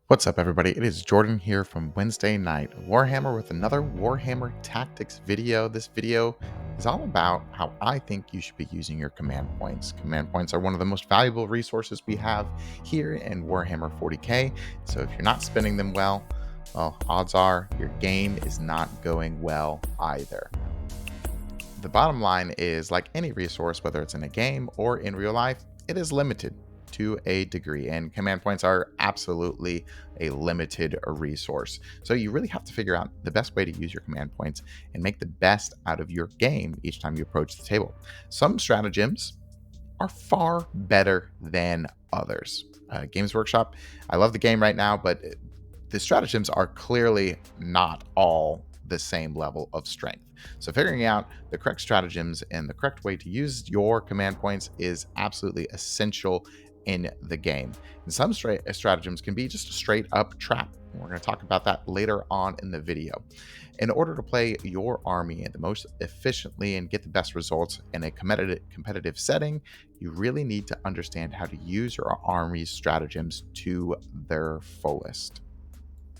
What's up, everybody? It is Jordan here from Wednesday Night Warhammer with another Warhammer Tactics video. This video is all about how I think you should be using your command points. Command points are one of the most valuable resources we have here in Warhammer 40k. So if you're not spending them well, odds are your game is not going well either. The bottom line is, like any resource, whether it's in a game or in real life, it is limited to a degree, and command points are absolutely a limited resource. So you really have to figure out the best way to use your command points and make the best out of your game each time you approach the table. Some stratagems are far better than others. Games Workshop, I love the game right now, but the stratagems are clearly not all the same level of strength. So figuring out the correct stratagems and the correct way to use your command points is absolutely essential in the game. And some stratagems can be just a straight up trap. And we're going to talk about that later on in the video. In order to play your army the most efficiently and get the best results in a competitive setting, you really need to understand how to use your army's stratagems to their fullest.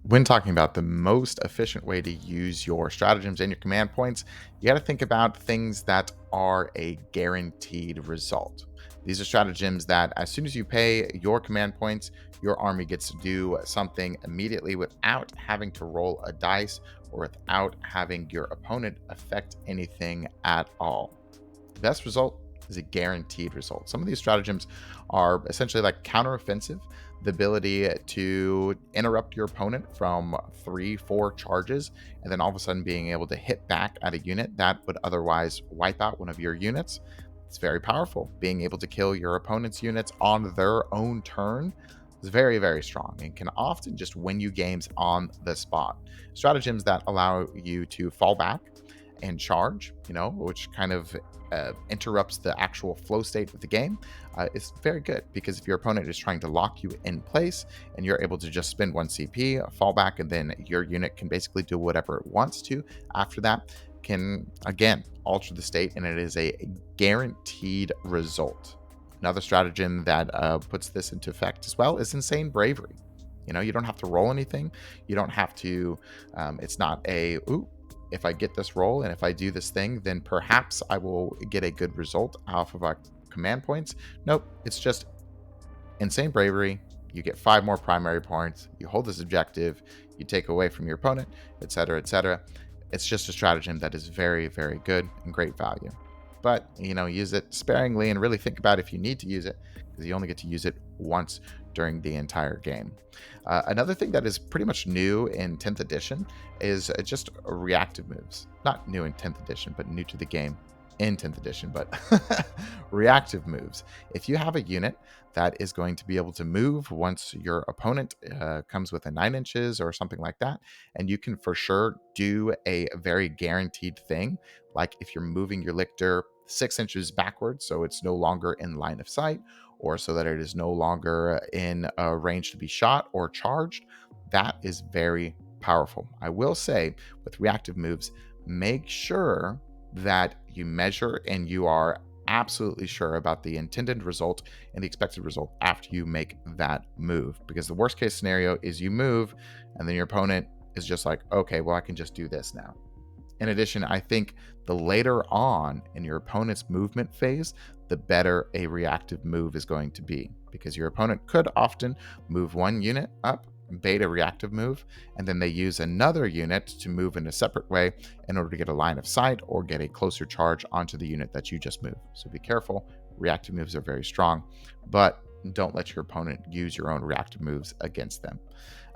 When talking about the most efficient way to use your stratagems and your command points, you got to think about things that are a guaranteed result. These are stratagems that as soon as you pay your command points, your army gets to do something immediately without having to roll a dice or without having your opponent affect anything at all. The best result is a guaranteed result. Some of these stratagems are essentially like counteroffensive, the ability to interrupt your opponent from 3-4 charges, and then all of a sudden being able to hit back at a unit that would otherwise wipe out one of your units. It's very powerful. Being able to kill your opponent's units on their own turn is very, very strong and can often just win you games on the spot. Stratagems that allow you to fall back and charge, which kind of interrupts the actual flow state of the game, is very good, because if your opponent is trying to lock you in place and you're able to just spend 1 CP, fall back, and then your unit can basically do whatever it wants to after that, can again alter the state, and it is a guaranteed result. Another stratagem that puts this into effect as well is Insane Bravery. You don't have to roll anything. You don't have to, it's not if I get this roll and if I do this thing, then perhaps I will get a good result off of our command points. Nope, it's just Insane Bravery. You get 5 more primary points. You hold this objective. You take away from your opponent, etc., etc. It's just a stratagem that is very, very good and great value. But, use it sparingly and really think about if you need to use it, because you only get to use it once during the entire game. Another thing that is pretty much new in 10th edition is just reactive moves. Not new in 10th edition, but new to the game in 10th edition, but reactive moves. If you have a unit that is going to be able to move once your opponent comes within 9 inches or something like that, and you can for sure do a very guaranteed thing, like if you're moving your lictor 6 inches backwards so it's no longer in line of sight, or so that it is no longer in range to be shot or charged, that is very powerful. I will say, with reactive moves, make sure that you measure and you are absolutely sure about the intended result and the expected result after you make that move. Because the worst case scenario is you move and then your opponent is just like, okay, well, I can just do this now. In addition, I think the later on in your opponent's movement phase, the better a reactive move is going to be, because your opponent could often move one unit up, bait a reactive move, and then they use another unit to move in a separate way in order to get a line of sight or get a closer charge onto the unit that you just moved. So be careful. Reactive moves are very strong, but don't let your opponent use your own reactive moves against them.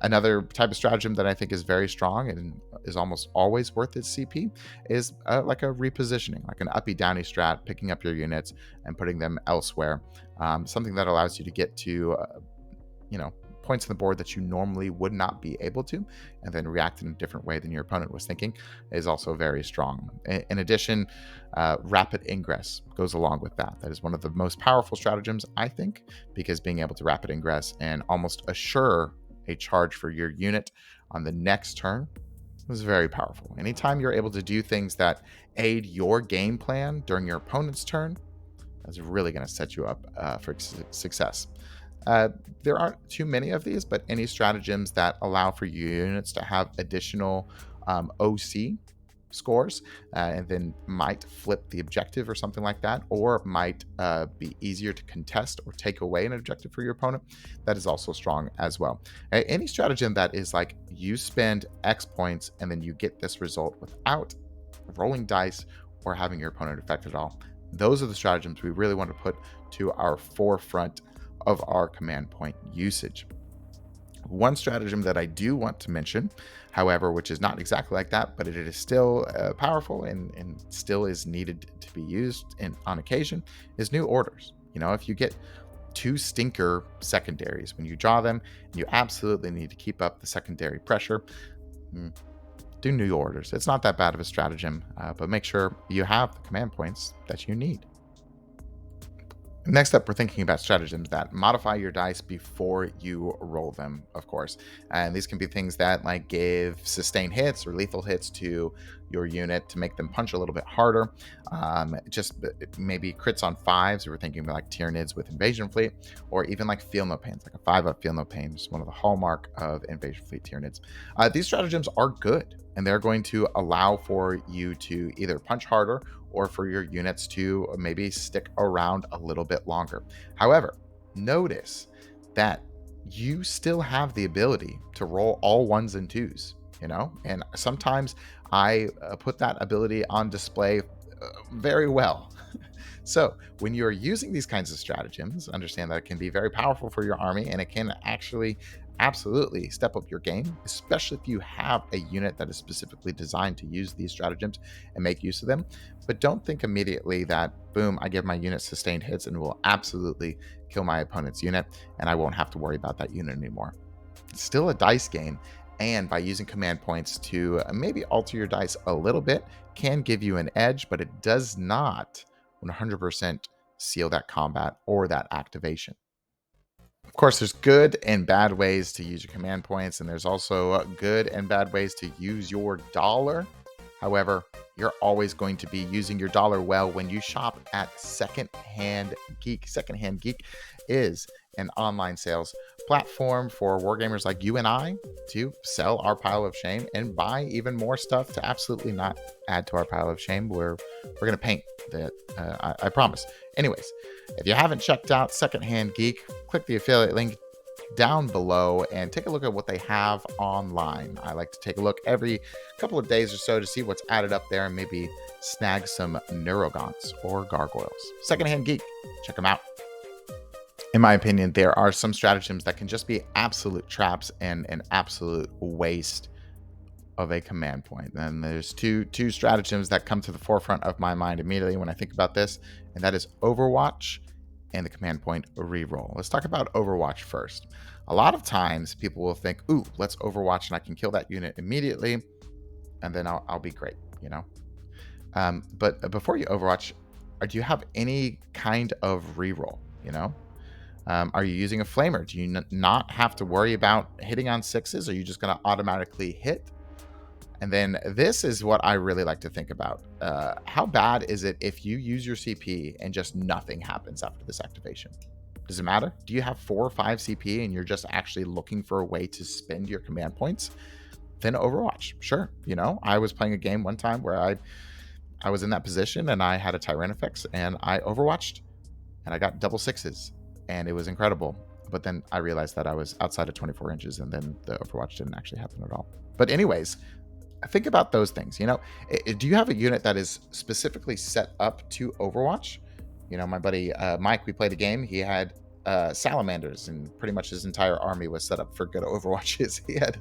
Another type of stratagem that I think is very strong and is almost always worth its CP is like a repositioning, like an uppy downy strat, picking up your units and putting them elsewhere. Something that allows you to get to, points on the board that you normally would not be able to, and then react in a different way than your opponent was thinking, is also very strong. In addition, rapid ingress goes along with that. That is one of the most powerful stratagems, I think, because being able to rapid ingress and almost assure a charge for your unit on the next turn is very powerful. Anytime you're able to do things that aid your game plan during your opponent's turn, that's really going to set you up for success. Uh, there aren't too many of these, but any stratagems that allow for your units to have additional OC scores, and then might flip the objective or something like that, or might be easier to contest or take away an objective for your opponent. That is also strong as well. Any stratagem that is like you spend X points and then you get this result without rolling dice or having your opponent affected at all. Those are the stratagems we really want to put to our forefront of our command point usage. One stratagem that I do want to mention, however, which is not exactly like that, but it is still powerful and still is needed to be used on occasion, is new orders. If you get two stinker secondaries, when you draw them, you absolutely need to keep up the secondary pressure. Do new orders. It's not that bad of a stratagem, but make sure you have the command points that you need. Next up, we're thinking about stratagems that modify your dice before you roll them, of course. And these can be things that like give sustained hits or lethal hits to your unit to make them punch a little bit harder. Just maybe crits on 5s. We're thinking about like Tyranids with Invasion Fleet, or even like Feel No Pains, like a 5-up Feel No Pain, is one of the hallmark of Invasion Fleet Tyranids. These stratagems are good, and they're going to allow for you to either punch harder or for your units to maybe stick around a little bit longer. However, notice that you still have the ability to roll all 1s and 2s, and sometimes I put that ability on display very well. So when you're using these kinds of stratagems, understand that it can be very powerful for your army, and it can actually absolutely step up your game, especially if you have a unit that is specifically designed to use these stratagems and make use of them. But don't think immediately that, boom, I give my unit sustained hits and will absolutely kill my opponent's unit, and I won't have to worry about that unit anymore. It's still a dice game, and by using command points to maybe alter your dice a little bit can give you an edge, but it does not 100% seal that combat or that activation. Of course, there's good and bad ways to use your command points, and there's also good and bad ways to use your dollar. However, you're always going to be using your dollar well when you shop at Secondhand Geek. Secondhand Geek is an online sales platform for wargamers like you and I to sell our pile of shame and buy even more stuff to absolutely not add to our pile of shame. We're going to paint that, I promise. Anyways, if you haven't checked out Secondhand Geek, click the affiliate link down below and take a look at what they have online. I like to take a look every couple of days or so to see what's added up there and maybe snag some Neurogaunts or Gargoyles. Secondhand Geek, check them out. In my opinion, there are some stratagems that can just be absolute traps and an absolute waste of a command point. And there's two stratagems that come to the forefront of my mind immediately when I think about this, and that is Overwatch and the command point reroll. Let's talk about Overwatch first. A lot of times people will think, ooh, let's Overwatch and I can kill that unit immediately, and then I'll be great, But before you Overwatch, do you have any kind of reroll, Are you using a flamer? Do you not have to worry about hitting on 6s? Are you just going to automatically hit? And then this is what I really like to think about. How bad is it if you use your CP and just nothing happens after this activation? Does it matter? Do you have 4 or 5 CP and you're just actually looking for a way to spend your command points? Then Overwatch. Sure. I was playing a game one time where I was in that position and I had a Tyrannifex and I Overwatched and I got double 6s and it was incredible. But then I realized that I was outside of 24 inches and then the Overwatch didn't actually happen at all. But anyways, think about those things. Do you have a unit that is specifically set up to Overwatch? My buddy Mike, we played a game. He had salamanders, and pretty much his entire army was set up for good Overwatches. He had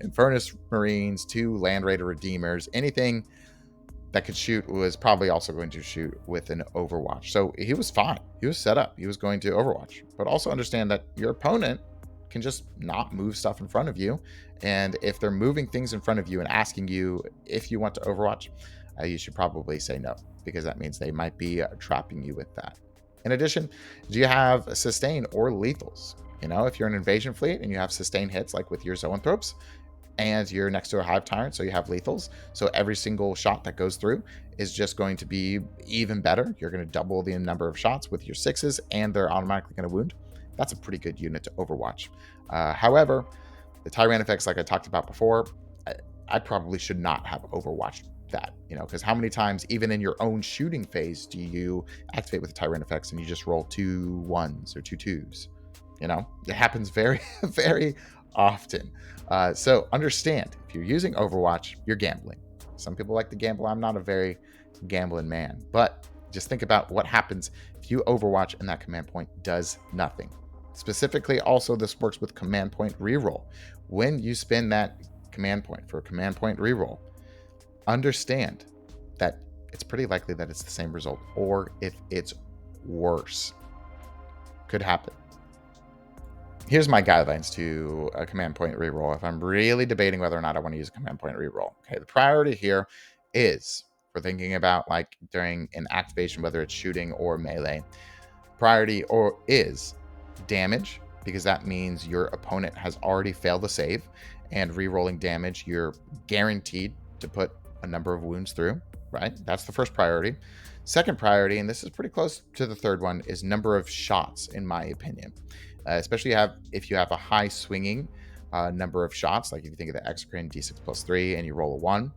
Infernus Marines, 2 Land Raider Redeemers. Anything that could shoot was probably also going to shoot with an Overwatch. So he was fine. He was set up. He was going to Overwatch. But also understand that your opponent can just not move stuff in front of you. And if they're moving things in front of you and asking you if you want to Overwatch, you should probably say no, because that means they might be trapping you with that. In addition, do you have sustain or lethals? If you're an invasion fleet and you have sustain hits, like with your Zoanthropes, and you're next to a Hive Tyrant, so you have lethals. So every single shot that goes through is just going to be even better. You're going to double the number of shots with your 6s, and they're automatically going to wound. that's a pretty good unit to overwatch. However, the Tyrant effects, like I talked about before, I probably should not have overwatched that, because how many times, even in your own shooting phase, do you activate with the Tyrant effects and you just roll 2 1s or 2 2s? It happens very, very often. So understand, if you're using Overwatch, you're gambling. Some people like to gamble. I'm not a very gambling man, but just think about what happens if you Overwatch and that command point does nothing. Specifically, also, this works with command point reroll. When you spin that command point for a command point reroll, understand that it's pretty likely that it's the same result, or if it's worse, could happen. Here's my guidelines to a command point reroll if I'm really debating whether or not I want to use a command point reroll. Okay, the priority here is, for thinking about like during an activation, whether it's shooting or melee, priority or is damage, because that means your opponent has already failed the save, and rerolling damage, you're guaranteed to put a number of wounds through, right? That's the first priority. Second priority, and this is pretty close to the third one, is number of shots, in my opinion. Especially if you have a high swinging number of shots, like if you think of the Exocrine D6+3 and you roll a 1,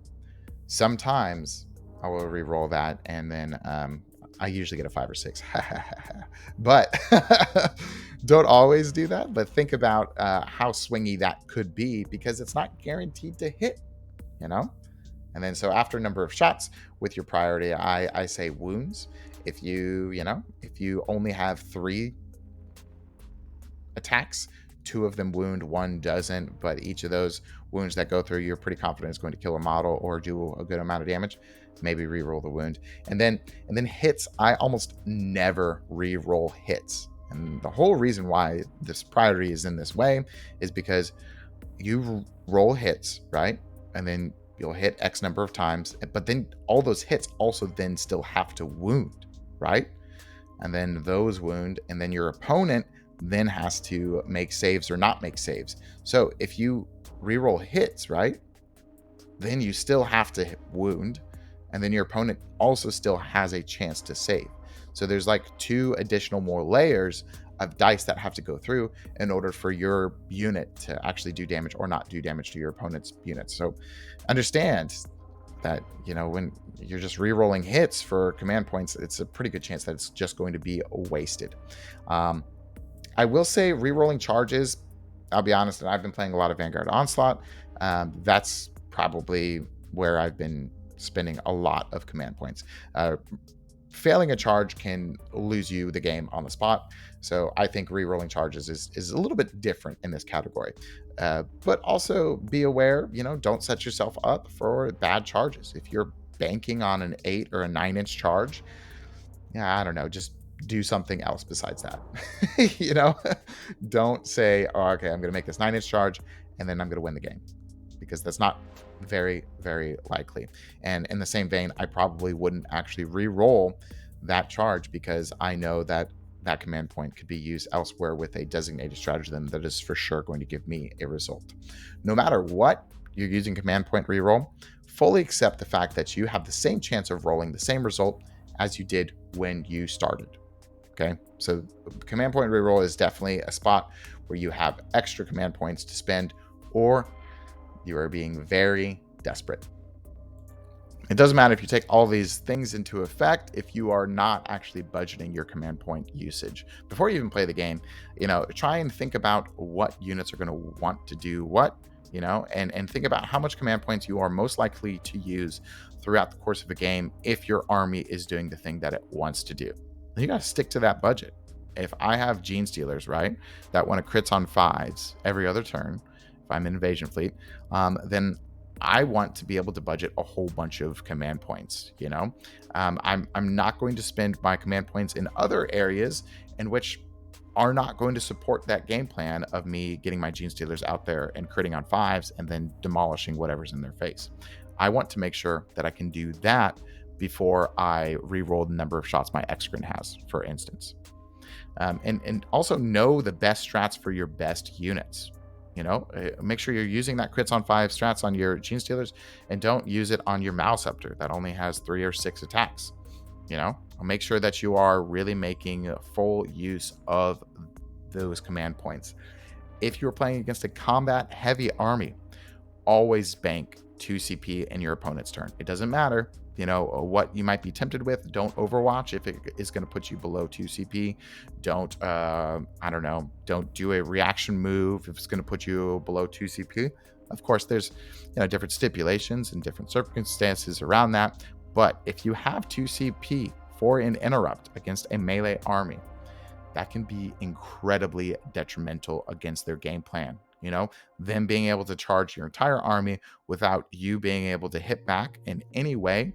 sometimes I will re-roll that, and then I usually get a 5 or 6. But don't always do that. But think about how swingy that could be, because it's not guaranteed to hit, And then so after number of shots with your priority, I say wounds. If you only have 3 attacks, 2 of them wound, 1 doesn't, but each of those wounds that go through, you're pretty confident is going to kill a model or do a good amount of damage, maybe re-roll the wound. And then hits, I almost never re-roll hits. And the whole reason why this priority is in this way is because you roll hits, right? And then you'll hit X number of times, but then all those hits also then still have to wound, right? And then those wound, and then your opponent then has to make saves or not make saves. So if you reroll hits, right, then you still have to wound, and then your opponent also still has a chance to save. So there's like 2 additional more layers of dice that have to go through in order for your unit to actually do damage or not do damage to your opponent's units. So understand that, when you're just re-rolling hits for command points, it's a pretty good chance that it's just going to be wasted. I will say re-rolling charges, I'll be honest, and I've been playing a lot of Vanguard Onslaught. That's probably where I've been spending a lot of command points. Failing a charge can lose you the game on the spot. So I think re-rolling charges is a little bit different in this category. But also be aware, don't set yourself up for bad charges. If you're banking on an 8 or a 9-inch charge, I don't know, just do something else besides that. Don't say, okay, I'm going to make this 9-inch charge and then I'm going to win the game, because that's not very, very likely. And in the same vein, I probably wouldn't actually re-roll that charge, because I know that that command point could be used elsewhere with a designated stratagem that is for sure going to give me a result. No matter what you're using command point re-roll, fully accept the fact that you have the same chance of rolling the same result as you did when you started. Okay, so command point reroll is definitely a spot where you have extra command points to spend, or you are being very desperate. It doesn't matter if you take all these things into effect if you are not actually budgeting your command point usage. Before you even play the game, try and think about what units are going to want to do what, and think about how much command points you are most likely to use throughout the course of a game if your army is doing the thing that it wants to do. You got to stick to that budget. If I have Gene Stealers, right, that want to crits on 5s every other turn, if I'm an invasion fleet, then I want to be able to budget a whole bunch of command points. I'm not going to spend my command points in other areas in which are not going to support that game plan of me getting my Gene Stealers out there and critting on 5s and then demolishing whatever's in their face. I want to make sure that I can do that before I re-roll the number of shots my Exocrine has, for instance. And also know the best strats for your best units. Make sure you're using that crits on 5 strats on your Gene Stealers, and don't use it on your Malceptor that only has 3 or 6 attacks. Make sure that you are really making full use of those command points. If you're playing against a combat heavy army, always bank 2 CP in your opponent's turn. It doesn't matter, what you might be tempted with. Don't overwatch if it is going to put you below 2 CP. Don't, don't do a reaction move if it's going to put you below 2 CP. Of course, there's, different stipulations and different circumstances around that. But if you have 2 CP for an interrupt against a melee army, that can be incredibly detrimental against their game plan. Them being able to charge your entire army without you being able to hit back in any way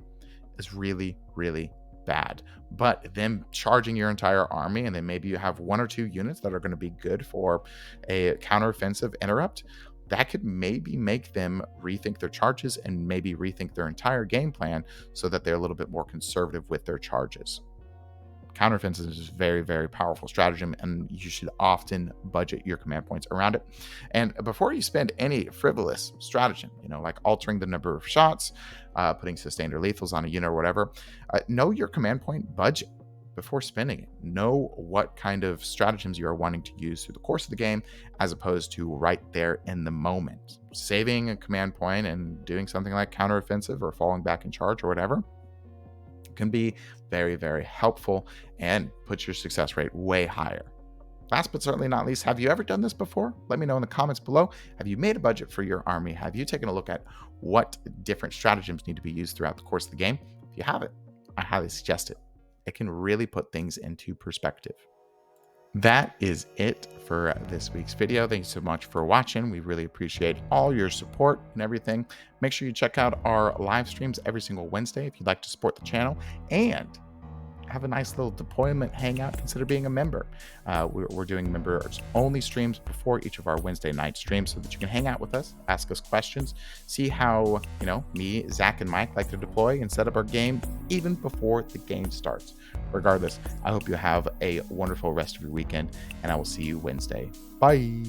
is really, really bad. But them charging your entire army, and then maybe you have 1 or 2 units that are going to be good for a counteroffensive interrupt, that could maybe make them rethink their charges and maybe rethink their entire game plan so that they're a little bit more conservative with their charges. Counteroffensive is a very, very powerful stratagem, and you should often budget your command points around it. And before you spend any frivolous stratagem, like altering the number of shots, putting sustained or lethals on a unit or whatever, know your command point budget before spending it. Know what kind of stratagems you are wanting to use through the course of the game, as opposed to right there in the moment. Saving a command point and doing something like counteroffensive or falling back in charge or whatever can be very, very helpful and put your success rate way higher. Last but certainly not least, have you ever done this before? Let me know in the comments below. Have you made a budget for your army? Have you taken a look at what different stratagems need to be used throughout the course of the game? If you haven't, I highly suggest it. It can really put things into perspective. That is it for this week's video. Thank you so much for watching. We really appreciate all your support and everything. Make sure you check out our live streams every single Wednesday if you'd like to support the channel and have a nice little deployment hangout. Consider being a member. We're doing members only streams before each of our Wednesday night streams so that you can hang out with us, ask us questions, see how me, Zach, and Mike like to deploy and set up our game even before the game starts. Regardless, I hope you have a wonderful rest of your weekend, and I will see you Wednesday. Bye.